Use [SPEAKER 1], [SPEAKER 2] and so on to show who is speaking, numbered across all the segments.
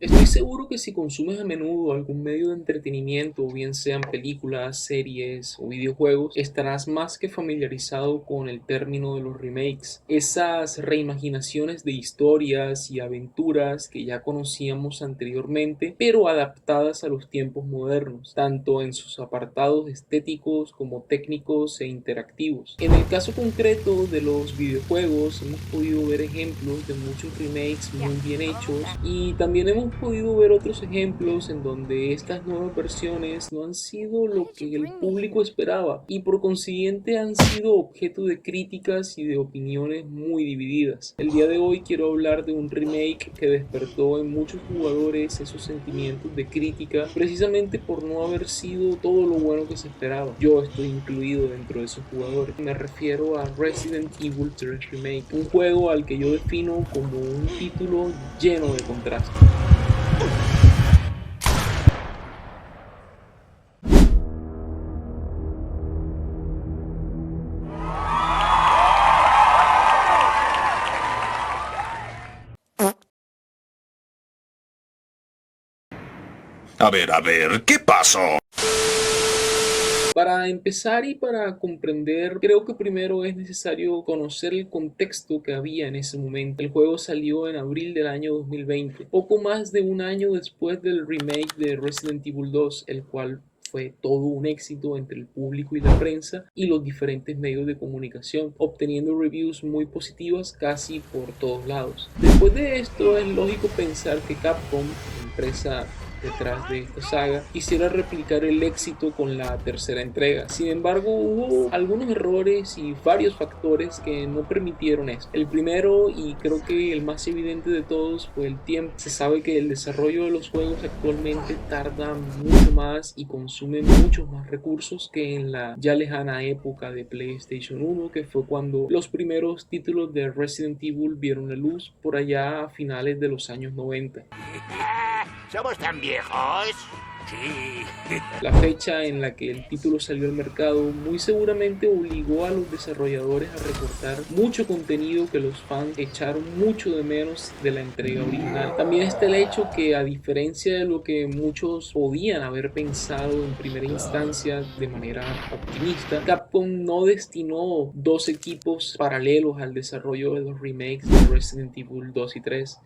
[SPEAKER 1] Estoy seguro que si consumes a menudo algún medio de entretenimiento, bien sean películas, series o videojuegos, estarás más que familiarizado con el término de los remakes. Esas reimaginaciones de historias y aventuras que ya conocíamos anteriormente, pero adaptadas a los tiempos modernos, tanto en sus apartados estéticos como técnicos e interactivos. En el caso concreto de los videojuegos, hemos podido ver ejemplos de muchos remakes muy bien hechos y también hemos podido ver otros ejemplos en donde estas nuevas versiones no han sido lo que el público esperaba y por consiguiente han sido objeto de críticas y de opiniones muy divididas. El día de hoy quiero hablar de un remake que despertó en muchos jugadores esos sentimientos de crítica precisamente por no haber sido todo lo bueno que se esperaba. Yo estoy incluido dentro de esos jugadores. Me refiero a Resident Evil 3 Remake, un juego al que yo defino como un título lleno de contrastes.
[SPEAKER 2] A ver, ¿qué pasó?
[SPEAKER 1] Para empezar y para comprender, creo que primero es necesario conocer el contexto que había en ese momento. El juego salió en abril del año 2020, poco más de un año después del remake de Resident Evil 2, el cual fue todo un éxito entre el público y la prensa y los diferentes medios de comunicación, obteniendo reviews muy positivas casi por todos lados. Después de esto, es lógico pensar que Capcom, empresa detrás de esta saga, quisiera replicar el éxito con la tercera entrega. Sin embargo, hubo algunos errores y varios factores que no permitieron esto. El primero, y creo que el más evidente de todos, fue el tiempo. Se sabe que el desarrollo de los juegos actualmente tarda mucho más y consume muchos más recursos que en la ya lejana época de PlayStation 1, que fue cuando los primeros títulos de Resident Evil vieron la luz por allá a finales de los años 90.
[SPEAKER 3] ¿Somos tan viejos? Sí.
[SPEAKER 1] La fecha en la que el título salió al mercado muy seguramente obligó a los desarrolladores a recortar mucho contenido que los fans echaron mucho de menos de la entrega original. También está el hecho que, a diferencia de lo que muchos podían haber pensado en primera instancia de manera optimista, Capcom no destinó dos equipos paralelos al desarrollo de los remakes de Resident Evil 2 y 3,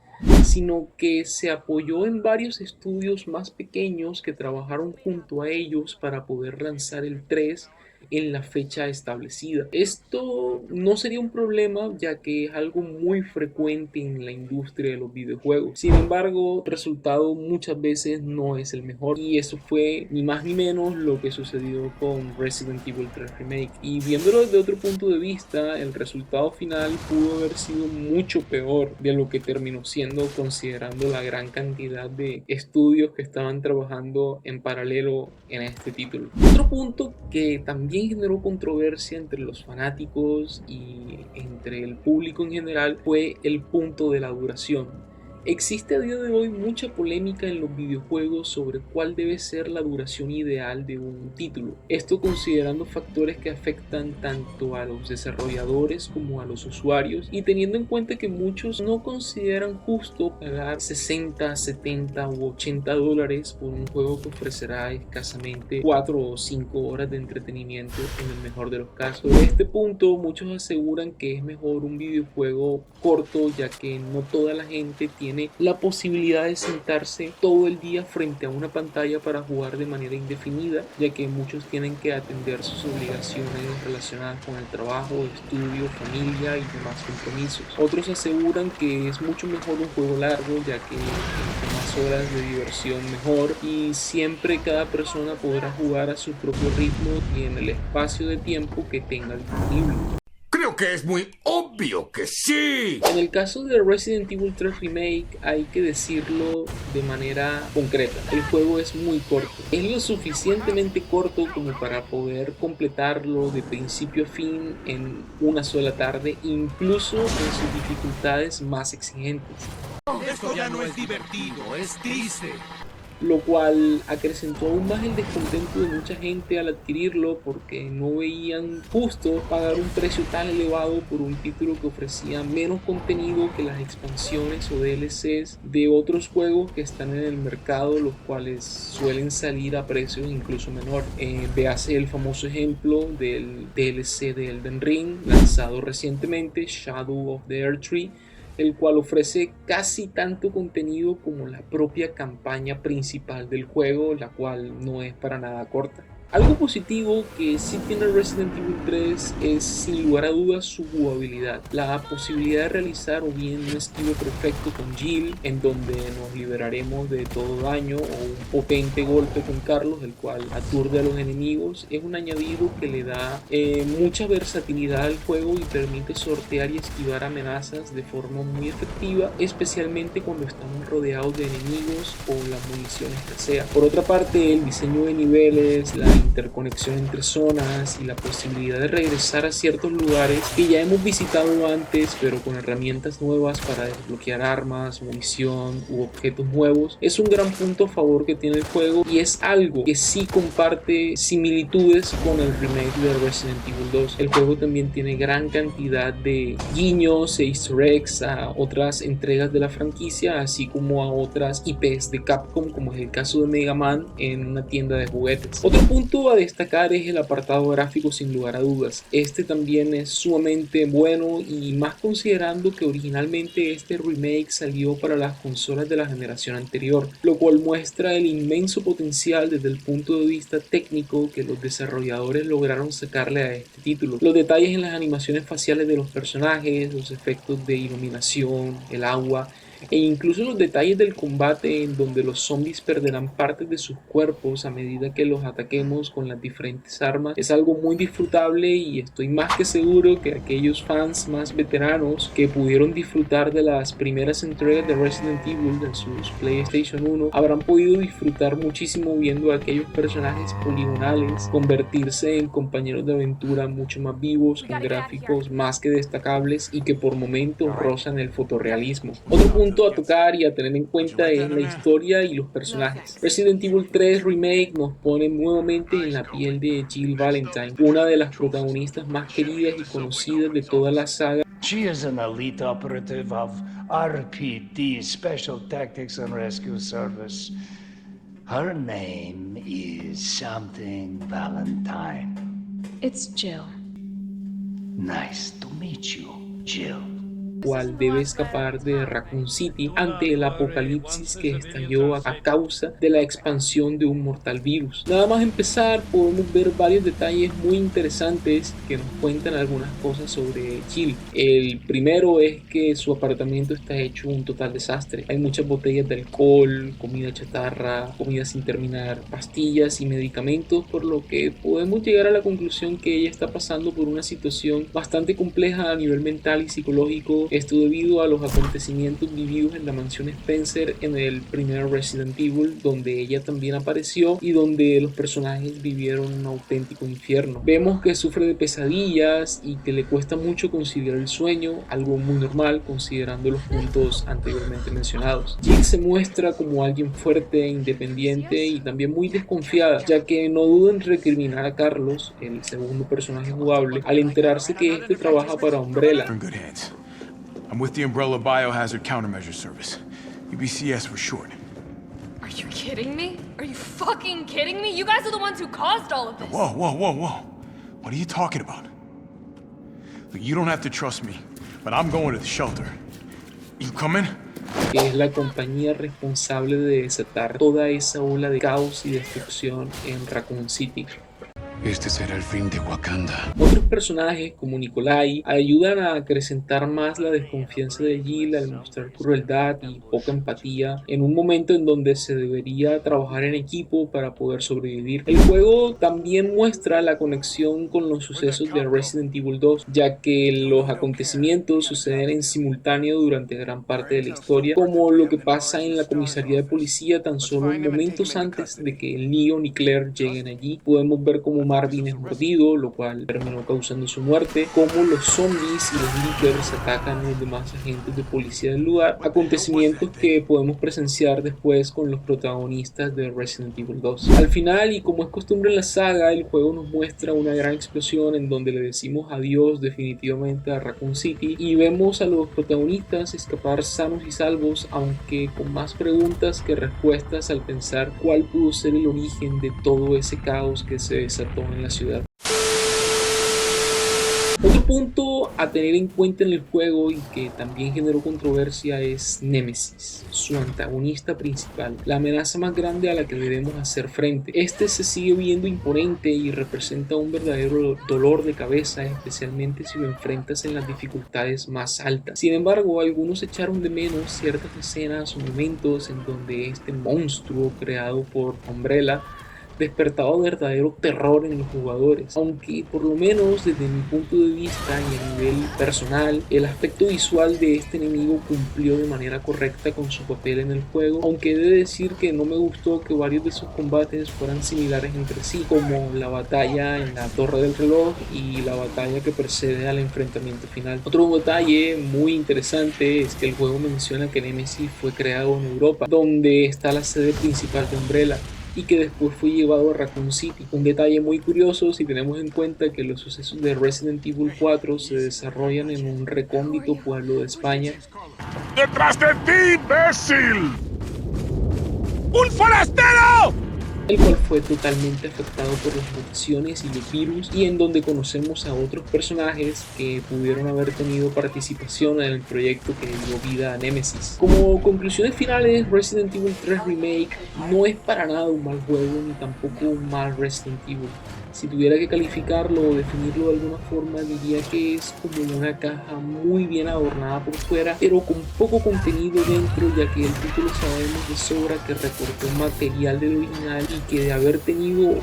[SPEAKER 1] sino que se apoyó en varios estudios más pequeños que trabajaron junto a ellos para poder lanzar el 3 en la fecha establecida. Esto no sería un problema, ya que es algo muy frecuente en la industria de los videojuegos. Sin embargo, el resultado muchas veces no es el mejor, y eso fue ni más ni menos lo que sucedió con Resident Evil 3 Remake. Y viéndolo desde otro punto de vista, el resultado final pudo haber sido mucho peor de lo que terminó siendo, considerando la gran cantidad de estudios que estaban trabajando en paralelo en este título. Otro punto que también generó controversia entre los fanáticos y entre el público en general fue el punto de la duración. Existe a día de hoy mucha polémica en los videojuegos sobre cuál debe ser la duración ideal de un título. Esto considerando factores que afectan tanto a los desarrolladores como a los usuarios, y teniendo en cuenta que muchos no consideran justo pagar 60, 70 u 80 dólares por un juego que ofrecerá escasamente 4 o 5 horas de entretenimiento en el mejor de los casos. Por este punto, muchos aseguran que es mejor un videojuego corto, ya que no toda la gente tiene la posibilidad de sentarse todo el día frente a una pantalla para jugar de manera indefinida, ya que muchos tienen que atender sus obligaciones relacionadas con el trabajo, estudio, familia y demás compromisos. Otros aseguran que es mucho mejor un juego largo, ya que entre más horas de diversión mejor, y siempre cada persona podrá jugar a su propio ritmo y en el espacio de tiempo que tenga disponible.
[SPEAKER 3] Creo que es muy obvio que sí.
[SPEAKER 1] En el caso de Resident Evil 3 Remake hay que decirlo de manera concreta: el juego es muy corto. Es lo suficientemente corto como para poder completarlo de principio a fin en una sola tarde, incluso en sus dificultades más exigentes.
[SPEAKER 4] Esto ya no es divertido, es triste.
[SPEAKER 1] lo cual acrecentó aún más el descontento de mucha gente al adquirirlo porque no veían justo pagar un precio tan elevado por un título que ofrecía menos contenido que las expansiones o DLCs de otros juegos que están en el mercado, los cuales suelen salir a precios incluso menor. Véase el famoso ejemplo del DLC de Elden Ring lanzado recientemente, Shadow of the Erdtree, el cual ofrece casi tanto contenido como la propia campaña principal del juego, la cual no es para nada corta. Algo positivo que sí tiene Resident Evil 3 es sin lugar a dudas su jugabilidad, la posibilidad de realizar o bien un esquivo perfecto con Jill, en donde nos liberaremos de todo daño, o un potente golpe con Carlos, el cual aturde a los enemigos, es un añadido que le da mucha versatilidad al juego y permite sortear y esquivar amenazas de forma muy efectiva, especialmente cuando estamos rodeados de enemigos o la munición escasea. Por otra parte, el diseño de niveles, la interconexión entre zonas y la posibilidad de regresar a ciertos lugares que ya hemos visitado antes pero con herramientas nuevas para desbloquear armas, munición u objetos nuevos es un gran punto a favor que tiene el juego, y es algo que sí comparte similitudes con el remake de Resident Evil 2. El juego también tiene gran cantidad de guiños e easter eggs a otras entregas de la franquicia, así como a otras IPs de Capcom, como es el caso de Mega Man en una tienda de juguetes. Otro punto a destacar es el apartado gráfico, sin lugar a dudas. Este también es sumamente bueno, y más considerando que originalmente este remake salió para las consolas de la generación anterior, lo cual muestra el inmenso potencial desde el punto de vista técnico que los desarrolladores lograron sacarle a este título. Los detalles en las animaciones faciales de los personajes, los efectos de iluminación, el agua e incluso los detalles del combate, en donde los zombies perderán partes de sus cuerpos a medida que los ataquemos con las diferentes armas, es algo muy disfrutable, y estoy más que seguro que aquellos fans más veteranos que pudieron disfrutar de las primeras entregas de Resident Evil en sus PlayStation 1 habrán podido disfrutar muchísimo viendo a aquellos personajes poligonales convertirse en compañeros de aventura mucho más vivos, con gráficos más que destacables y que por momentos rozan el fotorrealismo. Otro punto a tocar y a tener en cuenta es la historia y los personajes. Resident Evil 3 Remake nos pone nuevamente en la piel de Jill Valentine, una de las protagonistas más queridas y conocidas de toda la saga.
[SPEAKER 4] She is an elite operative of RPD, Special Tactics and Rescue Service. Her name is something Valentine.
[SPEAKER 5] It's Jill.
[SPEAKER 4] Nice to meet you, Jill.
[SPEAKER 1] Cual debe escapar de Raccoon City ante el apocalipsis que estalló a causa de la expansión de un mortal virus. Nada más empezar, podemos ver varios detalles muy interesantes que nos cuentan algunas cosas sobre Jill. El primero es que su apartamento está hecho un total desastre. Hay muchas botellas de alcohol, comida chatarra, comida sin terminar, pastillas y medicamentos, por lo que podemos llegar a la conclusión que ella está pasando por una situación bastante compleja a nivel mental y psicológico. Esto debido a los acontecimientos vividos en la mansión Spencer en el primer Resident Evil, donde ella también apareció y donde los personajes vivieron un auténtico infierno. Vemos que sufre de pesadillas y que le cuesta mucho conciliar el sueño, algo muy normal considerando los puntos anteriormente mencionados. Jill se muestra como alguien fuerte, independiente y también muy desconfiada, ya que no duda en recriminar a Carlos, el segundo personaje jugable, al enterarse que este trabaja para Umbrella.
[SPEAKER 6] I'm with the Umbrella Biohazard Countermeasure Service, UBCS for short.
[SPEAKER 5] Are you kidding me? Are you fucking kidding me? You guys are the ones who caused all of this.
[SPEAKER 6] Whoa, whoa, whoa, whoa. What are you talking about? Look, you don't have to trust me, but I'm going to the shelter. You coming?
[SPEAKER 1] Que es la compañía responsable de desatar toda esa ola de caos y destrucción en Raccoon City.
[SPEAKER 3] Este será el fin de Wakanda.
[SPEAKER 1] Otros personajes como Nikolai ayudan a acrecentar más la desconfianza de Jill al mostrar crueldad y poca empatía en un momento en donde se debería trabajar en equipo para poder sobrevivir. El juego también muestra la conexión con los sucesos de Resident Evil 2, ya que los acontecimientos suceden en simultáneo durante gran parte de la historia, como lo que pasa en la comisaría de policía tan solo momentos antes de que Leon y Claire lleguen allí. Podemos ver cómo Marvin es mordido, lo cual terminó causando su muerte, cómo los zombies y los Lickers atacan a los demás agentes de policía del lugar, acontecimientos que podemos presenciar después con los protagonistas de Resident Evil 2. Al final, y como es costumbre en la saga, el juego nos muestra una gran explosión en donde le decimos adiós definitivamente a Raccoon City y vemos a los protagonistas escapar sanos y salvos, aunque con más preguntas que respuestas al pensar cuál pudo ser el origen de todo ese caos que se desató en la ciudad. Otro punto a tener en cuenta en el juego y que también generó controversia es Nemesis, su antagonista principal, la amenaza más grande a la que debemos hacer frente. Este se sigue viendo imponente y representa un verdadero dolor de cabeza, especialmente si lo enfrentas en las dificultades más altas. Sin embargo, algunos echaron de menos ciertas escenas o momentos en donde este monstruo creado por Umbrella despertaba verdadero terror en los jugadores, aunque por lo menos desde mi punto de vista y a nivel personal, el aspecto visual de este enemigo cumplió de manera correcta con su papel en el juego, aunque he de decir que no me gustó que varios de sus combates fueran similares entre sí, como la batalla en la Torre del Reloj y la batalla que precede al enfrentamiento final. Otro detalle muy interesante es que el juego menciona que Nemesis fue creado en Europa, donde está la sede principal de Umbrella, y que después fue llevado a Raccoon City. Un detalle muy curioso si tenemos en cuenta que los sucesos de Resident Evil 4 se desarrollan en un recóndito pueblo de España.
[SPEAKER 2] ¡Detrás de ti, imbécil! ¡Un forastero!
[SPEAKER 1] El cual fue totalmente afectado por las mutaciones y los virus, y en donde conocemos a otros personajes que pudieron haber tenido participación en el proyecto que dio vida a Nemesis. Como conclusiones finales, Resident Evil 3 Remake no es para nada un mal juego ni tampoco un mal Resident Evil. Si tuviera que calificarlo o definirlo de alguna forma, diría que es como una caja muy bien adornada por fuera, pero con poco contenido dentro, ya que el título sabemos de sobra que recortó material del original y que de haber tenido 1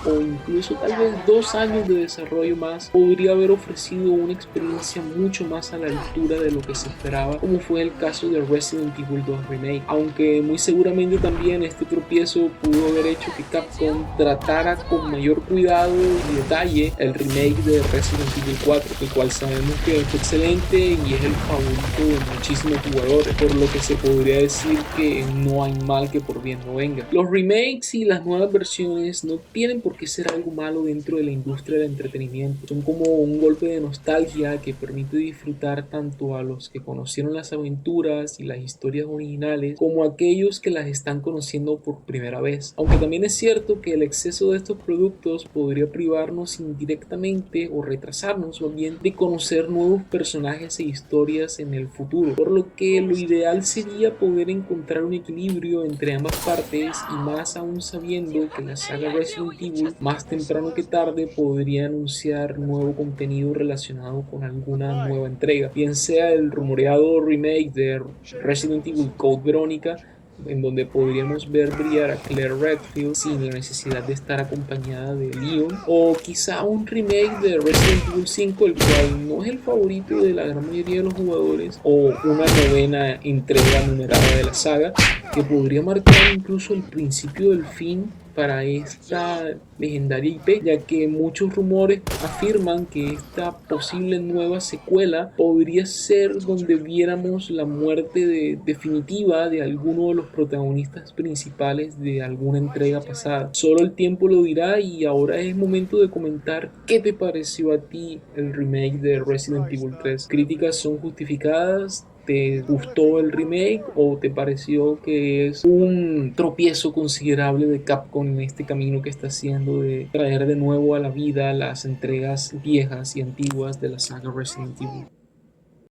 [SPEAKER 1] o incluso tal vez 2 años de desarrollo más, podría haber ofrecido una experiencia mucho más a la altura de lo que se esperaba, como fue el caso de Resident Evil 2 Remake. Aunque muy seguramente también este tropiezo pudo haber hecho que Capcom tratara con mayor cuidado y detalle el remake de Resident Evil 4, el cual sabemos que es excelente y es el favorito de muchísimos jugadores, por lo que se podría decir que no hay mal que por bien no venga. Los remakes y las nuevas versiones no tienen por qué ser algo malo dentro de la industria del entretenimiento, son como un golpe de nostalgia que permite disfrutar tanto a los que conocieron las aventuras y las historias originales como a aquellos que las están conociendo por primera vez, aunque también es cierto que el exceso de estos productos podría privarnos indirectamente o retrasarnos más bien de conocer nuevos personajes e historias en el futuro, por lo que lo ideal sería poder encontrar un equilibrio entre ambas partes, y más aún sabiendo que la saga Resident Evil más temprano que tarde podría anunciar nuevo contenido relacionado con alguna nueva entrega, bien sea el rumoreado remake de Resident Evil Code Verónica, en donde podríamos ver brillar a Claire Redfield sin la necesidad de estar acompañada de Leon, o quizá un remake de Resident Evil 5, el cual no es el favorito de la gran mayoría de los jugadores, o una novena entrega numerada de la saga, que podría marcar incluso el principio del fin para esta legendaria IP, ya que muchos rumores afirman que esta posible nueva secuela podría ser donde viéramos la muerte definitiva de alguno de los protagonistas principales de alguna entrega pasada. Solo el tiempo lo dirá, y ahora es momento de comentar qué te pareció a ti el remake de Resident Evil 3. ¿Críticas son justificadas? ¿Te gustó el remake o te pareció que es un tropiezo considerable de Capcom en este camino que está haciendo de traer de nuevo a la vida las entregas viejas y antiguas de la saga Resident Evil?